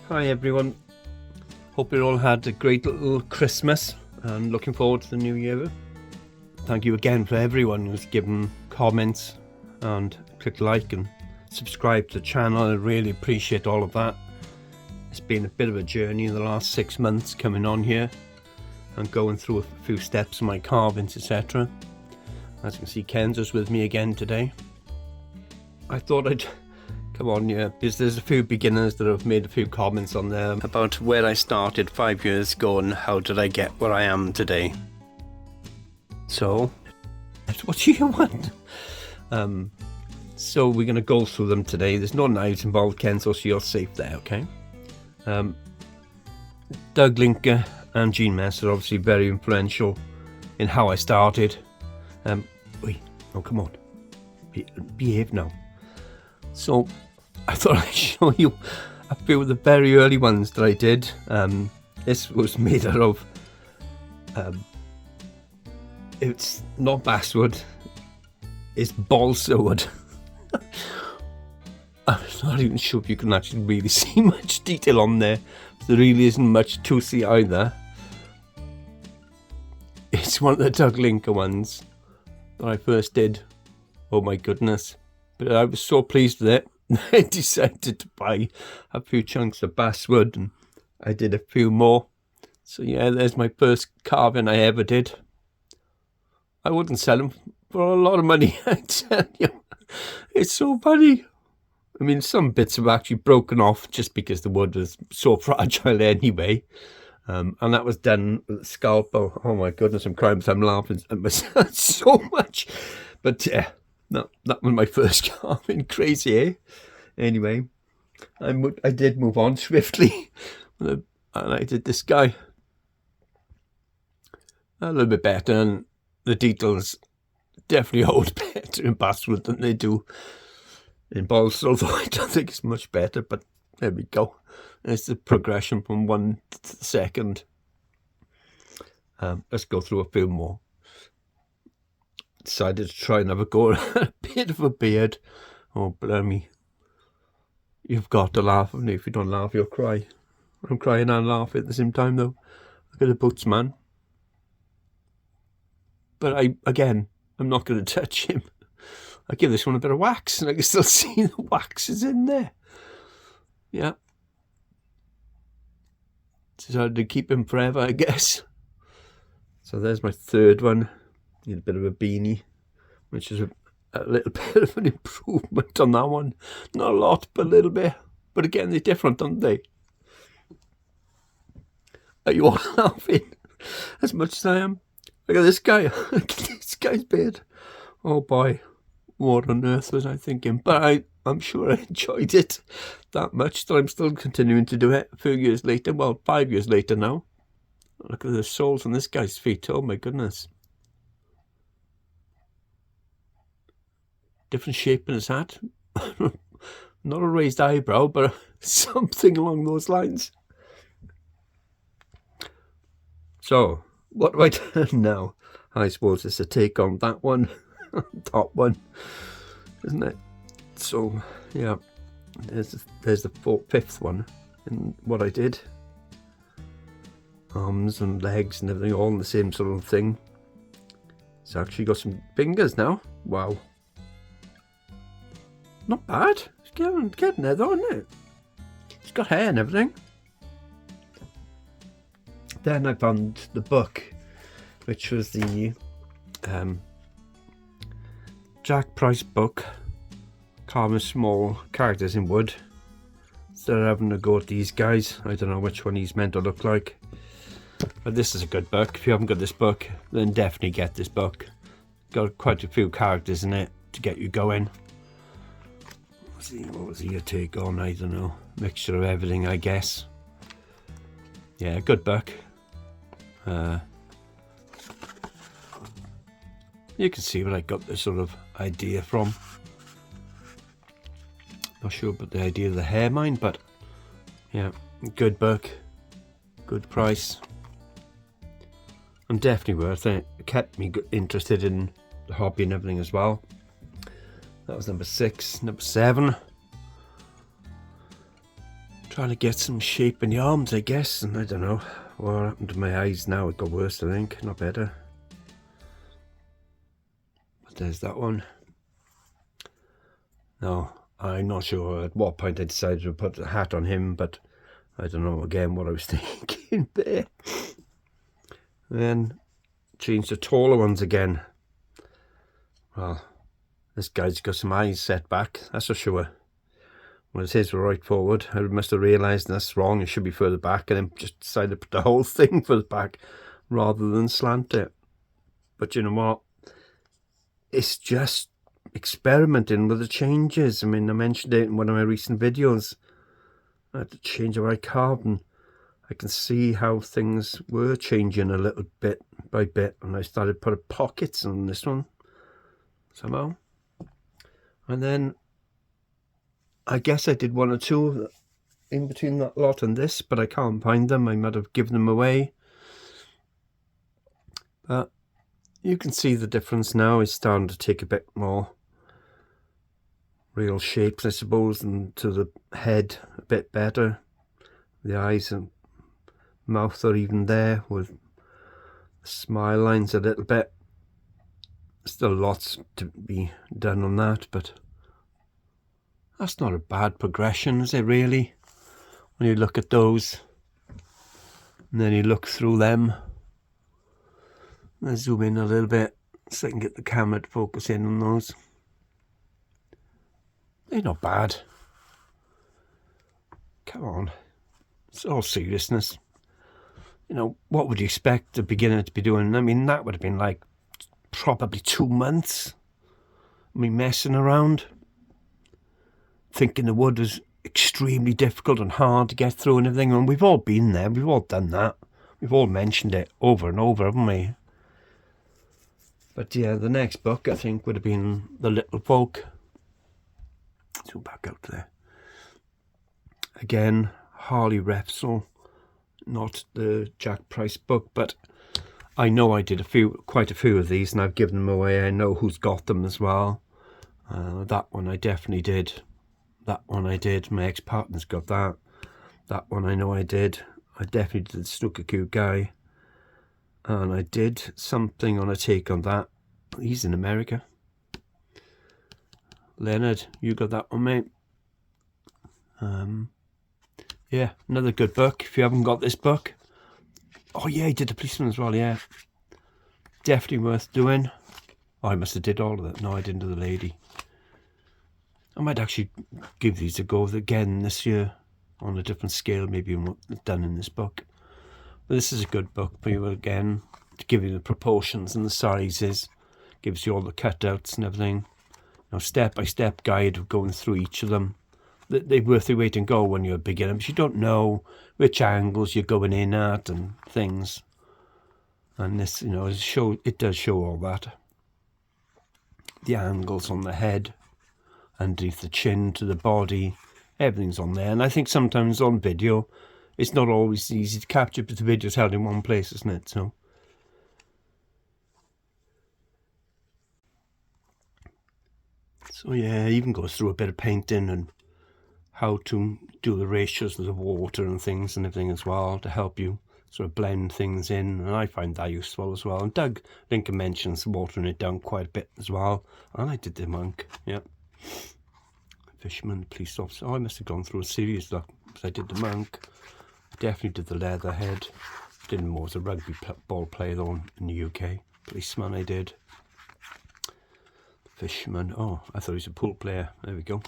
Hi everyone, hope you all had a great little Christmas and looking forward to the new year. Thank you again for everyone who's given comments and click like and subscribe to the channel. I really appreciate all of that. It's been a bit of a journey in the last 6 months coming on here and going through a few steps of my carvings, etc. As you can see, Ken's was with me again today. I thought I'd come on here because there's a few beginners that have made a few comments on there about where I started 5 years ago and how did I get where I am today. So, what do you want? So we're going to go through them today. There's no knives involved, Ken, so you're safe there, okay? Doug Linker and Gene Mess are obviously very influential in how I started. Wait, oh come on, behave now. So I thought I'd show you a few of the very early ones that I did. This was made out of, it's not basswood, it's balsa wood. I'm not even sure if you can actually really see much detail on there. There really isn't much to see either. It's one of the Doug Linker ones that I first did. Oh my goodness. But I was so pleased with it. I decided to buy a few chunks of basswood and I did a few more. So yeah, there's my first carving I ever did. I wouldn't sell them for a lot of money, I tell you. It's so funny. I mean, some bits have actually broken off just because the wood was so fragile anyway. And that was done with a scalpel. Oh my goodness, I'm crying because I'm laughing at myself so much. But yeah. No, that was my first carving. Crazy, eh? Anyway, I did move on swiftly, and I did this guy a little bit better, and the details definitely hold better in basswood than they do in balsa, although I don't think it's much better. But there we go. It's the progression from one to the second. Let's go through a few more. Decided to try and have a go at a bit of a beard. Oh, blimey. You've got to laugh at me. If you don't laugh, you'll cry. I'm crying and laughing at the same time, though. Look at the boots, man. But I'm not going to touch him. I give this one a bit of wax, and I can still see the wax is in there. Yeah. Decided to keep him forever, I guess. So there's my third one. Need a bit of a beanie, which is a little bit of an improvement on that one. Not a lot, but a little bit. But again, they're different, aren't they? Are you all laughing as much as I am? Look at this guy. Look at this guy's beard. Oh boy, what on earth was I thinking? But I'm sure I enjoyed it that much that I'm still continuing to do it a few years later. Well, 5 years later now. Look at the soles on this guy's feet. Oh my goodness. Different shape in his hat. Not a raised eyebrow, but something along those lines. So, what do I do now? I suppose it's a take on that one, top one, isn't it? So, yeah, there's the fifth one in what I did. Arms and legs and everything all in the same sort of thing. It's actually got some fingers now. Wow. Not bad. It's getting there though, isn't it? It's got hair and everything. Then I found the book, which was the Jack Price book, carving small characters in wood. Instead of having to go at these guys, I don't know which one he's meant to look like. But this is a good book. If you haven't got this book, then definitely get this book. Got quite a few characters in it to get you going. What was your take on? I don't know. Mixture of everything, I guess. Yeah, good book. You can see where I got this sort of idea from. Not sure about the idea of the hair mine, but yeah, good book, good price, and definitely worth it. It kept me interested in the hobby and everything as well. That was number 6. Number 7. trying to get some shape in the arms, I guess, and I don't know what happened to my eyes now. It got worse, I think, not better. But there's that one. Now, I'm not sure at what point I decided to put the hat on him, but I don't know again what I was thinking there. Then change to taller ones again. Well, this guy's got some eyes set back, that's for sure. Well, it says right forward. I must have realised that's wrong. It should be further back, and then just decided to put the whole thing further back rather than slant it. But you know what? It's just experimenting with the changes. I mean, I mentioned it in one of my recent videos. I had to change my carbon. I can see how things were changing a little bit by bit, and I started putting pockets on this one somehow. And then I guess I did one or two in between that lot and this, but I can't find them. I might have given them away. But you can see the difference now. It's starting to take a bit more real shapes, I suppose, and to the head a bit better. The eyes and mouth are even there with smile lines a little bit. Still lots to be done on that, but that's not a bad progression, is it really? When you look at those and then you look through them. I'll zoom in a little bit so I can get the camera to focus in on those. They're not bad. Come on. It's all seriousness. You know, what would you expect a beginner to be doing? I mean, that would have been like probably 2 months. Me messing around. Thinking the wood was extremely difficult and hard to get through and everything. And we've all been there. We've all done that. We've all mentioned it over and over, haven't we? But yeah, the next book, I think, would have been The Little Folk. Zoom back out there. Again, Harley Refsel. Not the Jack Price book, but I know I did quite a few of these, and I've given them away. I know who's got them as well. That one I definitely did. That one I did. My ex-partner's got that. That one I know I did. I definitely did the Snooker Cute Guy. And I did something on a take on that. He's in America. Leonard, you got that one, mate. Yeah, another good book. If you haven't got this book. Oh yeah, he did The Policeman as well, yeah. Definitely worth doing. Oh, I must have did all of that. No, I didn't do The Lady. I might actually give these a go again this year on a different scale, maybe than what's done in this book. But this is a good book for you again, to give you the proportions and the sizes, gives you all the cutouts and everything. Now, step-by-step guide of going through each of them. They're worth your weight in gold when you're a beginner, but you don't know which angles you're going in at and things. And this, you know, it does show all that. The angles on the head, underneath the chin to the body, everything's on there. And I think sometimes on video, it's not always easy to capture, but the video's held in one place, isn't it? So yeah, it even goes through a bit of painting and how to do the ratios of the water and things and everything as well, to help you sort of blend things in. And I find that useful as well. And Doug Lincoln mentions watering it down quite a bit as well. And I did the monk, yeah. Fisherman, police officer. Oh, I must have gone through a series though, because I did the monk. Definitely did the leatherhead. Didn't know as a rugby ball player though in the UK. Policeman I did. Fisherman. Oh, I thought he was a pool player. There we go.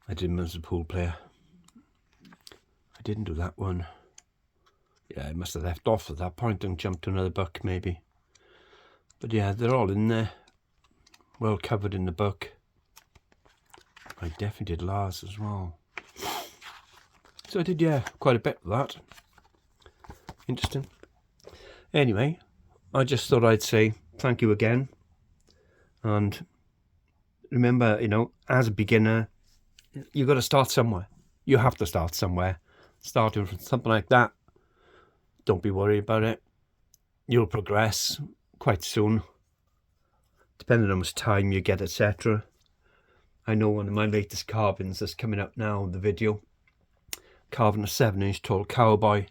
I did him as a pool player. I didn't do that one. Yeah, I must have left off at that point and jumped to another book maybe. But yeah, they're all in there. Well covered in the book. I definitely did Lars as well. So I did, yeah, quite a bit of that. Interesting. Anyway, I just thought I'd say thank you again. And remember, you know, as a beginner, you've got to start somewhere. You have to start somewhere. Starting from something like that, don't be worried about it. You'll progress quite soon, depending on how much time you get, etc. I know one of my latest carvings that's coming up now, the video. carving a 7-inch tall cowboy.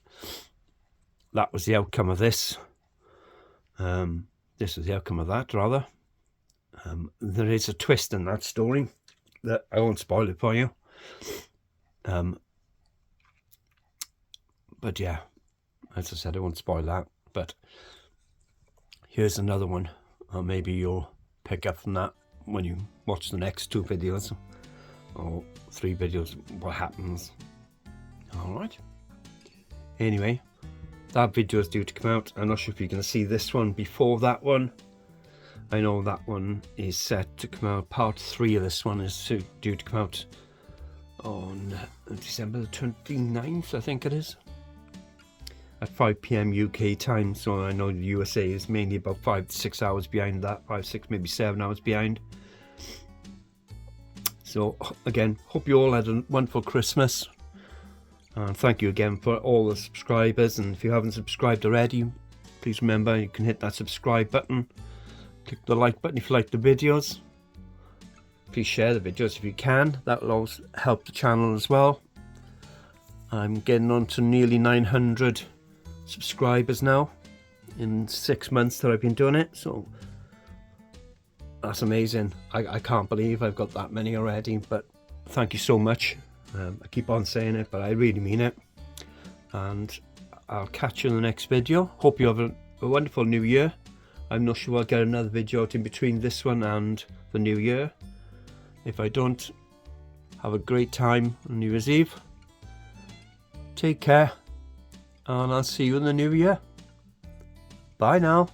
That was the outcome of this. This was the outcome of that, rather. There is a twist in that story that I won't spoil it for you. But yeah, as I said, I won't spoil that. But here's another one. Or maybe you'll pick up from that when you watch the next 2 videos or 3 videos, what happens. Alright. Anyway, that video is due to come out. I'm not sure if you're going to see this one before that one. I know that one is set to come out. Part 3 of this one is due to come out on December the 29th, I think it is. At 5 PM UK time, so I know the USA is mainly about 5 to 6 hours behind that, 5, 6, maybe 7 hours behind. So again, hope you all had a wonderful Christmas, and thank you again for all the subscribers. And if you haven't subscribed already, please remember you can hit that subscribe button, click the like button if you like the videos. Please share the videos if you can, that will always help the channel as well. I'm getting on to nearly 900 subscribers now in 6 months that I've been doing it, so that's amazing. I can't believe I've got that many already, but thank you so much. I keep on saying it, but I really mean it. And I'll catch you in the next video. Hope you have a wonderful new year. I'm not sure I'll get another video out in between this one and the new year. If I don't, have a great time on New Year's Eve. Take care, and I'll see you in the new year. Bye now.